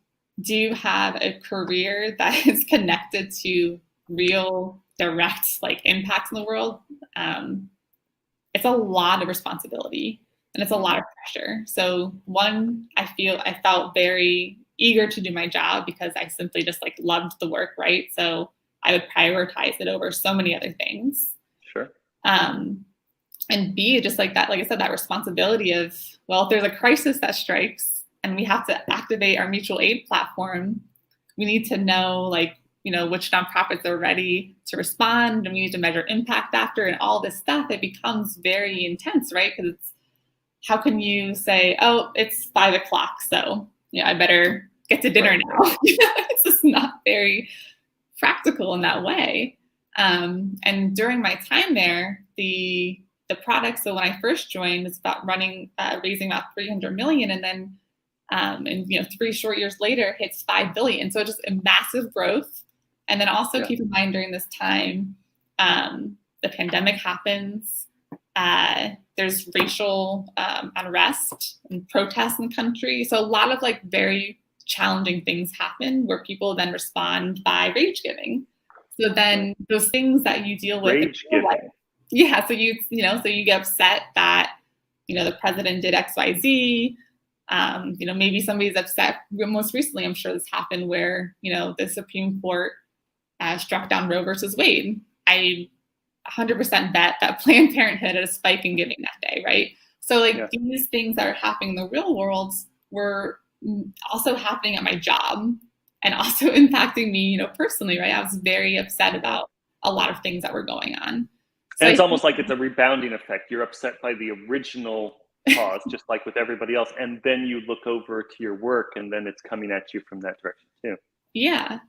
do have a career that is connected to real direct like impacts in the world, it's a lot of responsibility and it's a lot of pressure. So one, I felt very eager to do my job because I simply just like loved the work, right? So I would prioritize it over so many other things. Sure. And B, just like that, like I said, that responsibility of, well, if there's a crisis that strikes and we have to activate our mutual aid platform, we need to know which nonprofits are ready to respond, and we need to measure impact after, and all this stuff. It becomes very intense, right? Because how can you say, oh, it's 5 o'clock, so I better get to dinner now. It's just not very practical in that way. And during my time there, the product, so when I first joined, it's about raising about 300 million, and then 3 short years later hits 5 billion. So just a massive growth. And then also keep in mind during this time, the pandemic happens. There's racial unrest and protests in the country. So a lot of like very challenging things happen where people then respond by rage giving. So then those things that you deal with, rage giving. So you get upset that the president did XYZ. Maybe somebody's upset. Most recently, I'm sure this happened where the Supreme Court struck down Roe versus Wade. I 100% bet that Planned Parenthood had a spike in giving that day, right? So these things that are happening in the real world were also happening at my job and also impacting me, personally, right? I was very upset about a lot of things that were going on. So and it's almost like it's a rebounding effect. You're upset by the original cause, just like with everybody else. And then you look over to your work and then it's coming at you from that direction too. Yeah.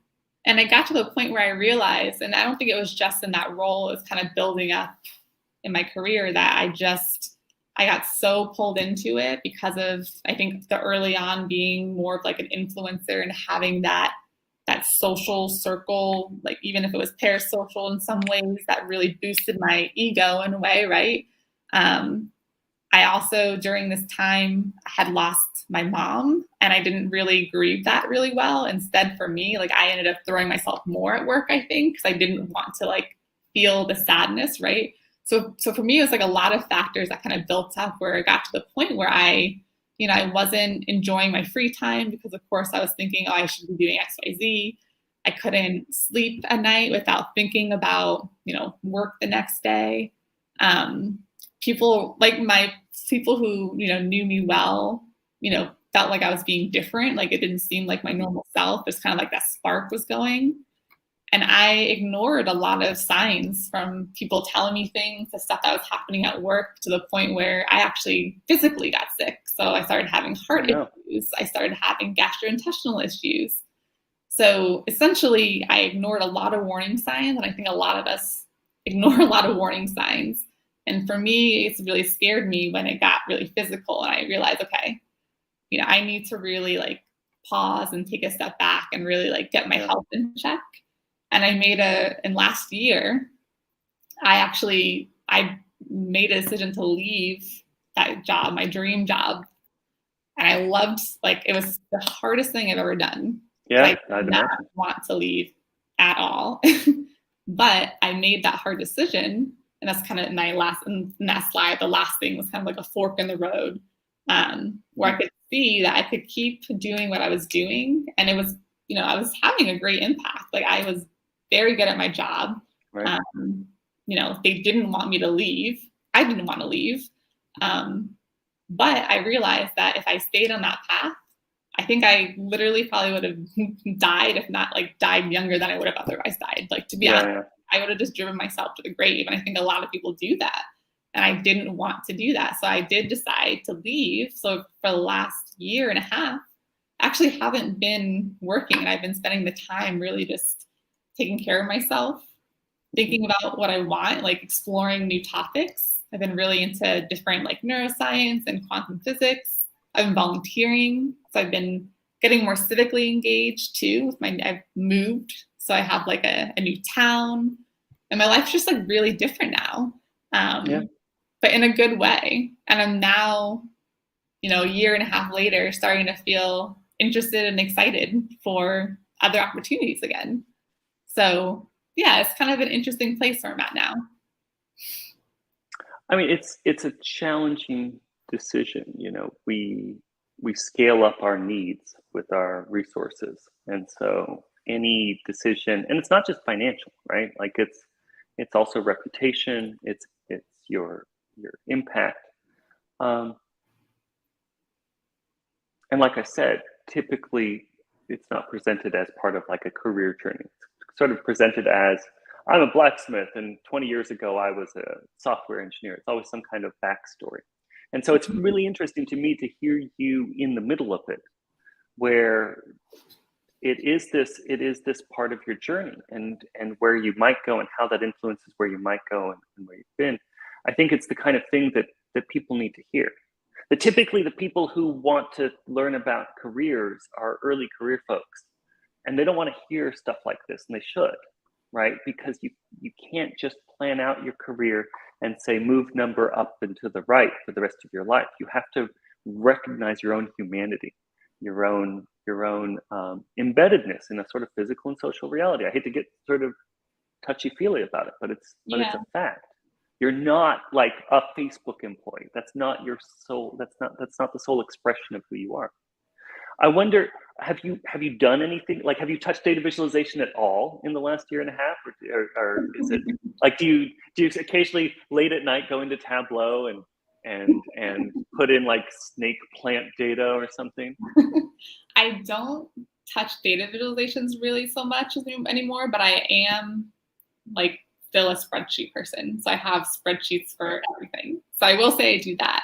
And I got to the point where I realized, and I don't think it was just in that role, it was kind of building up in my career, that I got so pulled into it because of, I think, the early on being more of like an influencer and having that social circle, like even if it was parasocial in some ways, that really boosted my ego in a way, right? I also, during this time, had lost my mom, and I didn't really grieve that really well. Instead, for me, I ended up throwing myself more at work, I think, because I didn't want to feel the sadness, right? So for me, it was a lot of factors that kind of built up where I got to the point where I wasn't enjoying my free time because, of course, I was thinking, oh, I should be doing X, Y, Z. I couldn't sleep at night without thinking about, work the next day. People who, knew me well, felt like I was being different. It didn't seem like my normal self. It's kind of that spark was going. And I ignored a lot of signs from people telling me things, the stuff that was happening at work, to the point where I actually physically got sick. So I started having heart issues. I started having gastrointestinal issues. So essentially, I ignored a lot of warning signs. And I think a lot of us ignore a lot of warning signs. And for me, it's really scared me when it got really physical. And I realized, okay, I need to really pause and take a step back and really get my health in check. And I made in last year, I made a decision to leave that job, my dream job. And I loved, like, it was the hardest thing I've ever done. Yeah, I I'd did not imagine. want to leave at all. But I made that hard decision. And that's kind of in that slide, the last thing was kind of like a fork in the road, where I could see that I could keep doing what I was doing. And it was, I was having a great impact. Like, I was very good at my job. Right. They didn't want me to leave. I didn't want to leave. But I realized that if I stayed on that path, I think I literally probably would have died, if not like died younger than I would have otherwise died. Like, to be honest, I would have just driven myself to the grave. And I think a lot of people do that. And I didn't want to do that. So I did decide to leave. So for the last year and a half, I actually haven't been working, and I've been spending the time really just taking care of myself, thinking about what I want, like exploring new topics. I've been really into different like neuroscience and quantum physics. I've been volunteering. So I've been getting more civically engaged too. I've moved. So I have like a new town, and my life's just like really different now. But in a good way. And I'm now, a year and a half later, starting to feel interested and excited for other opportunities again. So yeah, it's kind of an interesting place where I'm at now. I mean, it's a challenging decision. We scale up our needs with our resources, and so any decision, and it's not just financial, right? Like, it's also reputation. It's your impact. And like I said, typically it's not presented as part of like a career journey. It's sort of presented as, I'm a blacksmith, and 20 years ago I was a software engineer. It's always some kind of backstory. And so it's really interesting to me to hear you in the middle of it, where it is this part of your journey, and where you might go and how that influences where you might go and where you've been. I think it's the kind of thing that people need to hear. That typically the people who want to learn about careers are early career folks, and they don't want to hear stuff like this, and they should. Right? Because you can't just plan out your career and say move number up and to the right for the rest of your life. You have to recognize your own humanity, your own embeddedness in a sort of physical and social reality. I hate to get sort of touchy-feely about it, but it's a fact. You're not like a Facebook employee. That's not your soul. That's not the sole expression of who you are. I wonder, have you done anything, like, have you touched data visualization at all in the last year and a half, or is it like, do you occasionally late at night go into Tableau and put in like snake plant data or something? I don't touch data visualizations really so much anymore, but I am like still a spreadsheet person. So I have spreadsheets for everything. So I will say I do that.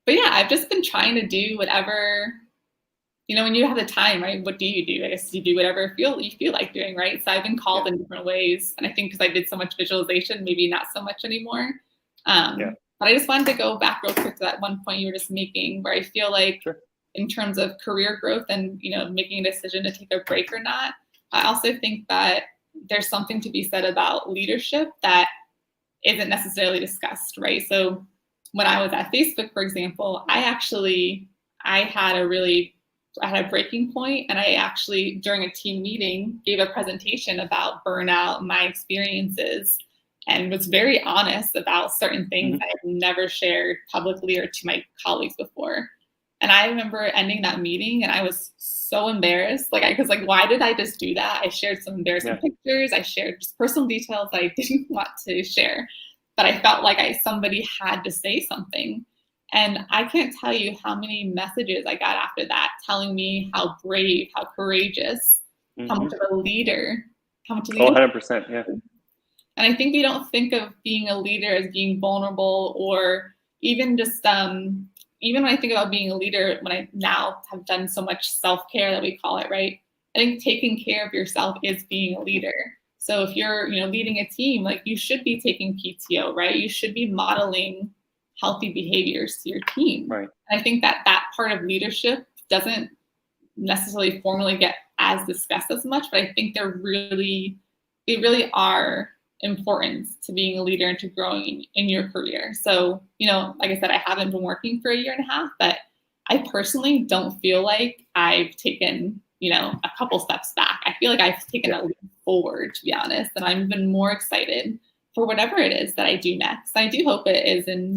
But yeah, I've just been trying to do whatever, when you have the time, right? What do? I guess you do whatever you feel like doing, right? So I've been called in different ways. And I think because I did so much visualization, maybe not so much anymore. But I just wanted to go back real quick to that one point you were just making, where I feel like in terms of career growth and, making a decision to take a break or not, I also think that there's something to be said about leadership that isn't necessarily discussed, right? So when I was at Facebook, for example, I had a breaking point, and I actually, during a team meeting, gave a presentation about burnout, my experiences, and was very honest about certain things I had never shared publicly or to my colleagues before. And I remember ending that meeting, and I was so embarrassed. Because why did I just do that? I shared some embarrassing pictures. I shared just personal details that I didn't want to share. But I felt like somebody had to say something. And I can't tell you how many messages I got after that telling me how brave, how courageous, how much of a leader, how much of a leader. 100%, yeah. And I think we don't think of being a leader as being vulnerable, or even just, even when I think about being a leader, when I now have done so much self-care that we call it, right? I think taking care of yourself is being a leader. So if you're, leading a team, like, you should be taking PTO, right? You should be modeling healthy behaviors to your team. Right. And I think that part of leadership doesn't necessarily formally get as discussed as much, but I think they really are importance to being a leader and to growing in your career. So, like I said, I haven't been working for a year and a half, but I personally don't feel like I've taken, a couple steps back. I feel like I've taken a leap forward, to be honest, and I'm even more excited for whatever it is that I do next. I do hope it is in,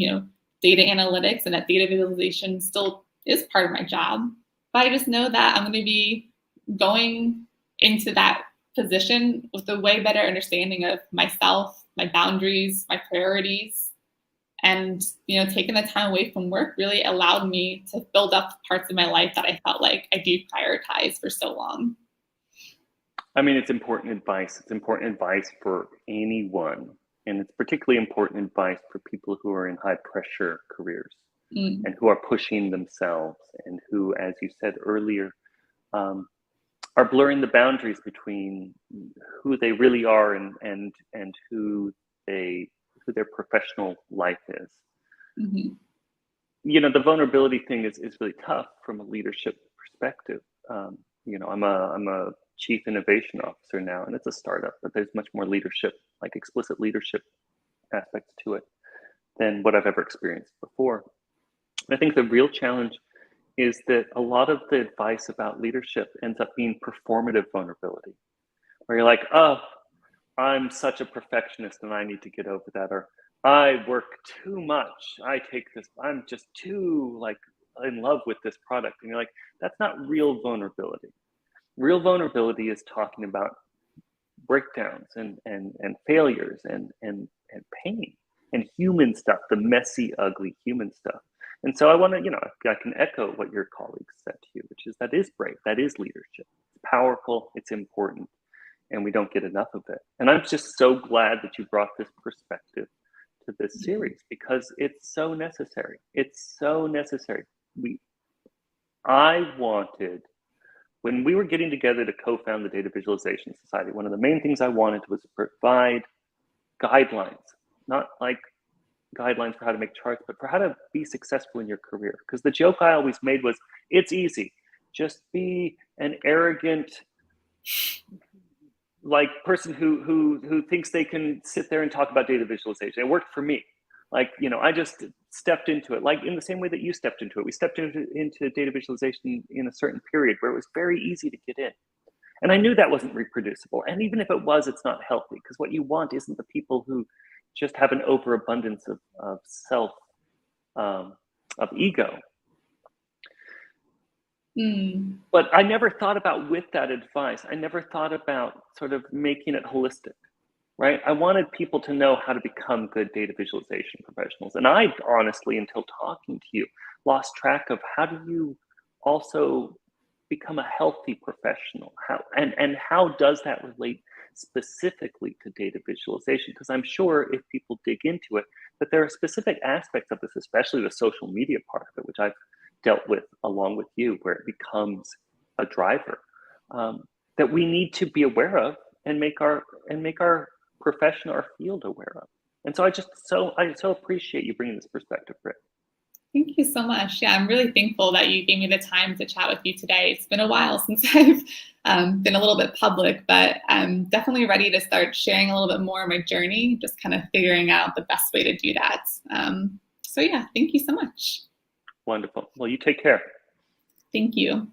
data analytics, and that data visualization still is part of my job. But I just know that I'm going to be going into that position with a way better understanding of myself, my boundaries, my priorities. And, taking the time away from work really allowed me to build up parts of my life that I felt like I do prioritize for so long. I mean, it's important advice. It's important advice for anyone. And it's particularly important advice for people who are in high pressure careers and who are pushing themselves and who, as you said earlier, are blurring the boundaries between who they really are and who their professional life is. Mm-hmm. The vulnerability thing is really tough from a leadership perspective. I'm a chief innovation officer now, and it's a startup, but there's much more leadership, like explicit leadership aspects to it than what I've ever experienced before. And I think the real challenge is that a lot of the advice about leadership ends up being performative vulnerability, where you're like, oh, I'm such a perfectionist and I need to get over that, or I work too much. I'm just too in love with this product. And you're like, that's not real vulnerability. Real vulnerability is talking about breakdowns and failures and pain and human stuff, the messy, ugly human stuff. And so I want to, I can echo what your colleagues said to you, which is that is brave, that is leadership. It's powerful, it's important, and we don't get enough of it. And I'm just so glad that you brought this perspective to this series, because it's so necessary. It's so necessary. I wanted, when we were getting together to co-found the Data Visualization Society, one of the main things I wanted was to provide guidelines, not like guidelines for how to make charts, but for how to be successful in your career. Because the joke I always made was, it's easy. Just be an arrogant, person who thinks they can sit there and talk about data visualization. It worked for me. I just stepped into it, in the same way that you stepped into it. We stepped into data visualization in a certain period where it was very easy to get in. And I knew that wasn't reproducible. And even if it was, it's not healthy, because what you want isn't the people who just have an overabundance of self, of ego. But I never thought about, with that advice, I never thought about sort of making it holistic, right? I wanted people to know how to become good data visualization professionals. And I honestly, until talking to you, lost track of how do you also become a healthy professional? How does that relate specifically to data visualization? Because I'm sure if people dig into it, that there are specific aspects of this, especially the social media part of it, which I've dealt with along with you, where it becomes a driver that we need to be aware of and make our profession, our field, aware of. And so I so appreciate you bringing this perspective, Brit. Thank you so much. Yeah, I'm really thankful that you gave me the time to chat with you today. It's been a while since I've been a little bit public, but I'm definitely ready to start sharing a little bit more of my journey, just kind of figuring out the best way to do that. So yeah, thank you so much. Wonderful. Well, you take care. Thank you.